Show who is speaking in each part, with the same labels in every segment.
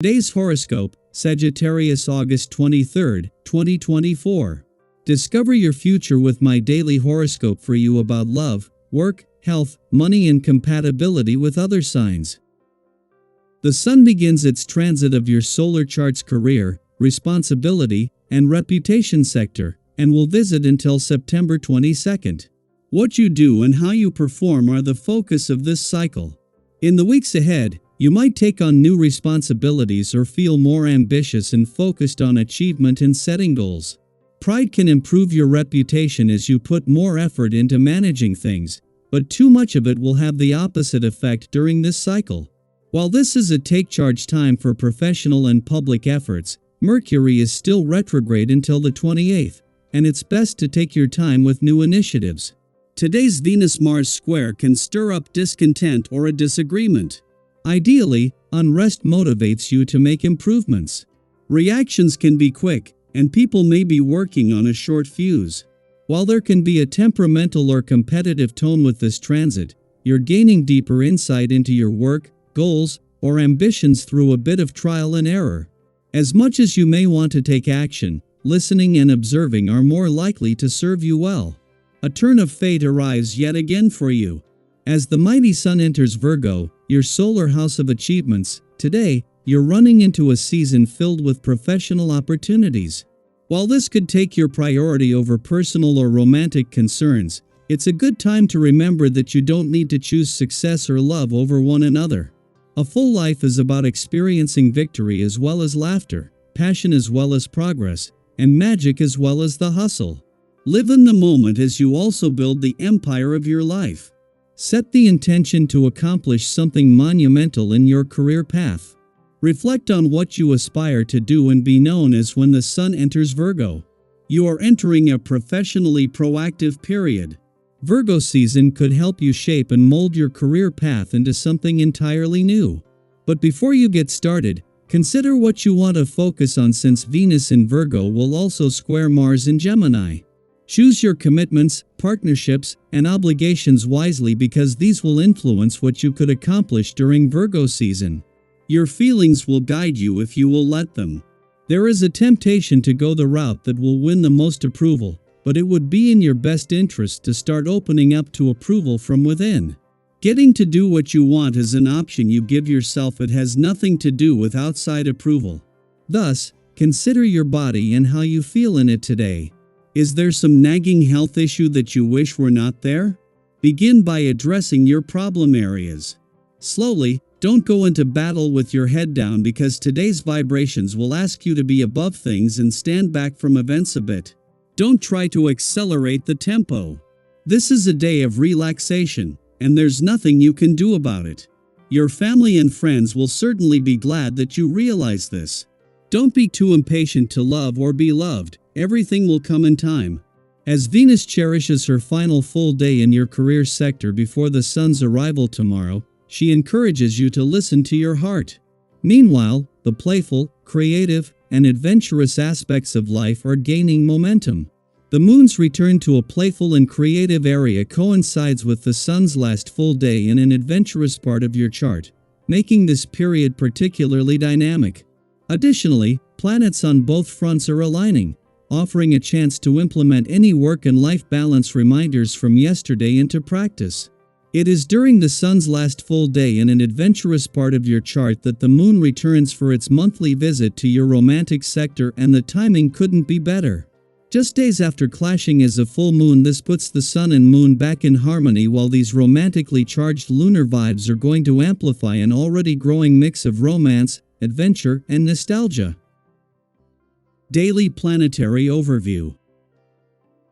Speaker 1: Today's horoscope, Sagittarius August 23rd, 2024. Discover your future with my daily horoscope for you about love, work, health, money and compatibility with other signs. The Sun begins its transit of your solar chart's career, responsibility, and reputation sector, and will visit until September 22nd. What you do and how you perform are the focus of this cycle. In the weeks ahead, you might take on new responsibilities or feel more ambitious and focused on achievement and setting goals. Pride can improve your reputation as you put more effort into managing things, but too much of it will have the opposite effect during this cycle. While this is a take-charge time for professional and public efforts, Mercury is still retrograde until the 28th, and it's best to take your time with new initiatives. Today's Venus-Mars square can stir up discontent or a disagreement. Ideally, unrest motivates you to make improvements. Reactions can be quick, and people may be working on a short fuse. While there can be a temperamental or competitive tone with this transit, you're gaining deeper insight into your work, goals, or ambitions through a bit of trial and error. As much as you may want to take action, listening and observing are more likely to serve you well. A turn of fate arrives yet again for you. As the mighty Sun enters Virgo, your solar house of achievements, today, you're running into a season filled with professional opportunities. While this could take your priority over personal or romantic concerns, it's a good time to remember that you don't need to choose success or love over one another. A full life is about experiencing victory as well as laughter, passion as well as progress, and magic as well as the hustle. Live in the moment as you also build the empire of your life. Set the intention to accomplish something monumental in your career path. Reflect on what you aspire to do and be known as when the Sun enters Virgo. You are entering a professionally proactive period. Virgo season could help you shape and mold your career path into something entirely new. But before you get started, consider what you want to focus on since Venus in Virgo will also square Mars in Gemini. Choose your commitments, partnerships, and obligations wisely because these will influence what you could accomplish during Virgo season. Your feelings will guide you if you will let them. There is a temptation to go the route that will win the most approval, but it would be in your best interest to start opening up to approval from within. Getting to do what you want is an option you give yourself. It has nothing to do with outside approval. Thus, consider your body and how you feel in it today. Is there some nagging health issue that you wish were not there? Begin by addressing your problem areas. Slowly, don't go into battle with your head down because today's vibrations will ask you to be above things and stand back from events a bit. Don't try to accelerate the tempo. This is a day of relaxation, and there's nothing you can do about it. Your family and friends will certainly be glad that you realize this. Don't be too impatient to love or be loved. Everything will come in time. As Venus cherishes her final full day in your career sector before the Sun's arrival tomorrow, she encourages you to listen to your heart. Meanwhile, the playful, creative, and adventurous aspects of life are gaining momentum. The Moon's return to a playful and creative area coincides with the Sun's last full day in an adventurous part of your chart, making this period particularly dynamic. Additionally, planets on both fronts are aligning, offering a chance to implement any work and life balance reminders from yesterday into practice. It is during the Sun's last full day in an adventurous part of your chart that the Moon returns for its monthly visit to your romantic sector, and the timing couldn't be better. Just days after clashing as a full moon, this puts the Sun and Moon back in harmony. While these romantically charged lunar vibes are going to amplify an already growing mix of romance, adventure, and nostalgia. Daily Planetary Overview.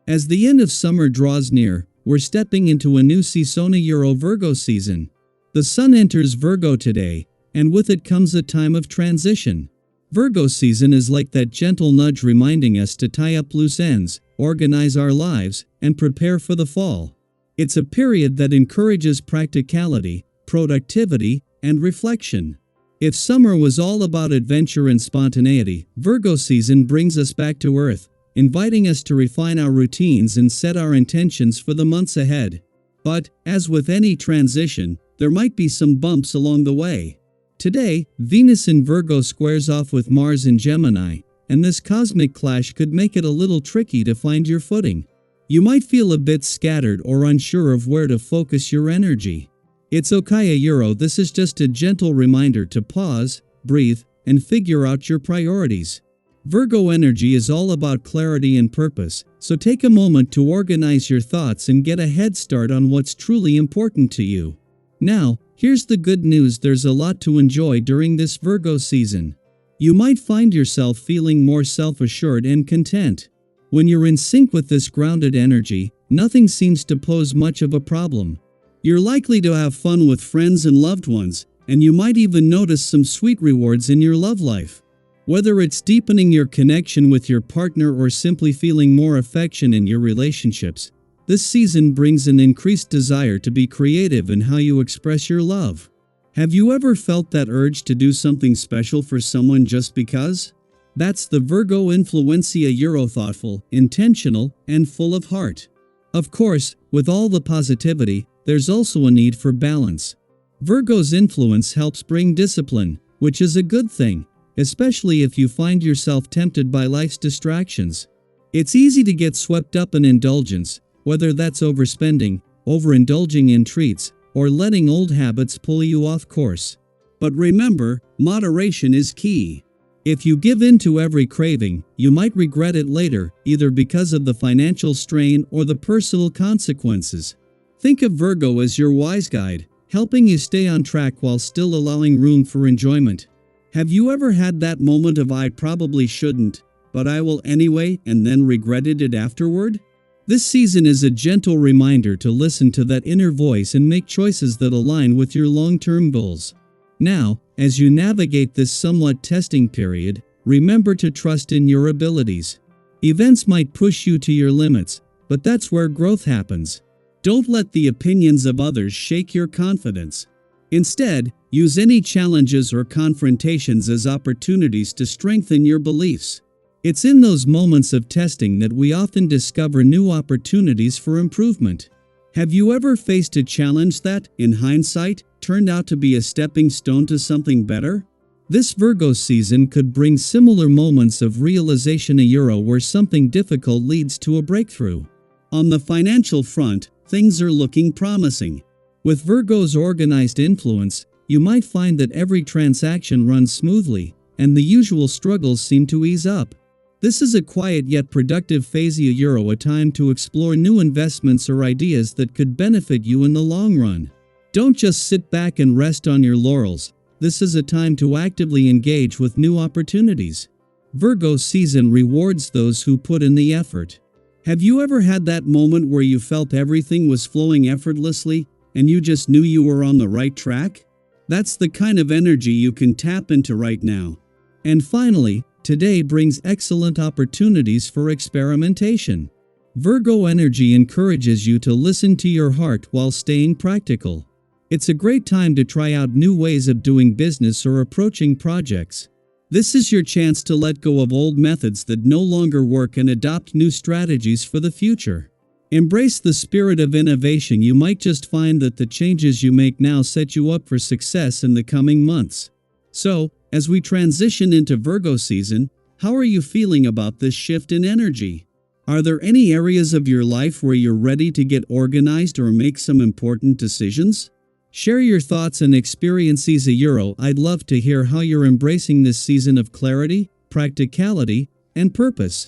Speaker 1: As the end of summer draws near, we're stepping into a new Seasona Euro Virgo season. The Sun enters Virgo today, and with it comes a time of transition. Virgo season is like that gentle nudge reminding us to tie up loose ends, organize our lives, and prepare for the fall. It's a period that encourages practicality, productivity, and reflection. If summer was all about adventure and spontaneity, Virgo season brings us back to earth, inviting us to refine our routines and set our intentions for the months ahead. But, as with any transition, there might be some bumps along the way. Today, Venus in Virgo squares off with Mars in Gemini, and this cosmic clash could make it a little tricky to find your footing. You might feel a bit scattered or unsure of where to focus your energy. It's okay, this is just a gentle reminder to pause, breathe, and figure out your priorities. Virgo energy is all about clarity and purpose, so take a moment to organize your thoughts and get a head start on what's truly important to you. Now, here's the good news: there's a lot to enjoy during this Virgo season. You might find yourself feeling more self-assured and content. When you're in sync with this grounded energy, nothing seems to pose much of a problem. You're likely to have fun with friends and loved ones, and you might even notice some sweet rewards in your love life. Whether it's deepening your connection with your partner or simply feeling more affection in your relationships, this season brings an increased desire to be creative in how you express your love. Have you ever felt that urge to do something special for someone just because? That's the Virgo influencia, thoughtful, intentional, and full of heart. Of course, with all the positivity, there's also a need for balance. Virgo's influence helps bring discipline, which is a good thing, especially if you find yourself tempted by life's distractions. It's easy to get swept up in indulgence, whether that's overspending, overindulging in treats, or letting old habits pull you off course. But remember, moderation is key. If you give in to every craving, you might regret it later, either because of the financial strain or the personal consequences. Think of Virgo as your wise guide, helping you stay on track while still allowing room for enjoyment. Have you ever had that moment of "I probably shouldn't, but I will anyway," and then regretted it afterward? This season is a gentle reminder to listen to that inner voice and make choices that align with your long-term goals. Now, as you navigate this somewhat testing period, remember to trust in your abilities. Events might push you to your limits, but that's where growth happens. Don't let the opinions of others shake your confidence. Instead, use any challenges or confrontations as opportunities to strengthen your beliefs. It's in those moments of testing that we often discover new opportunities for improvement. Have you ever faced a challenge that, in hindsight, turned out to be a stepping stone to something better? This Virgo season could bring similar moments of realization, where something difficult leads to a breakthrough. On the financial front, things are looking promising. With Virgo's organized influence, you might find that every transaction runs smoothly, and the usual struggles seem to ease up. This is a quiet yet productive phase, a time to explore new investments or ideas that could benefit you in the long run. Don't just sit back and rest on your laurels. This is a time to actively engage with new opportunities. Virgo season rewards those who put in the effort. Have you ever had that moment where you felt everything was flowing effortlessly, and you just knew you were on the right track? That's the kind of energy you can tap into right now. And finally, today brings excellent opportunities for experimentation. Virgo energy encourages you to listen to your heart while staying practical. It's a great time to try out new ways of doing business or approaching projects. This is your chance to let go of old methods that no longer work and adopt new strategies for the future. Embrace the spirit of innovation. You might just find that the changes you make now set you up for success in the coming months. So, as we transition into Virgo season, how are you feeling about this shift in energy? Are there any areas of your life where you're ready to get organized or make some important decisions? Share your thoughts and experiences. I'd love to hear how you're embracing this season of clarity, practicality, and purpose.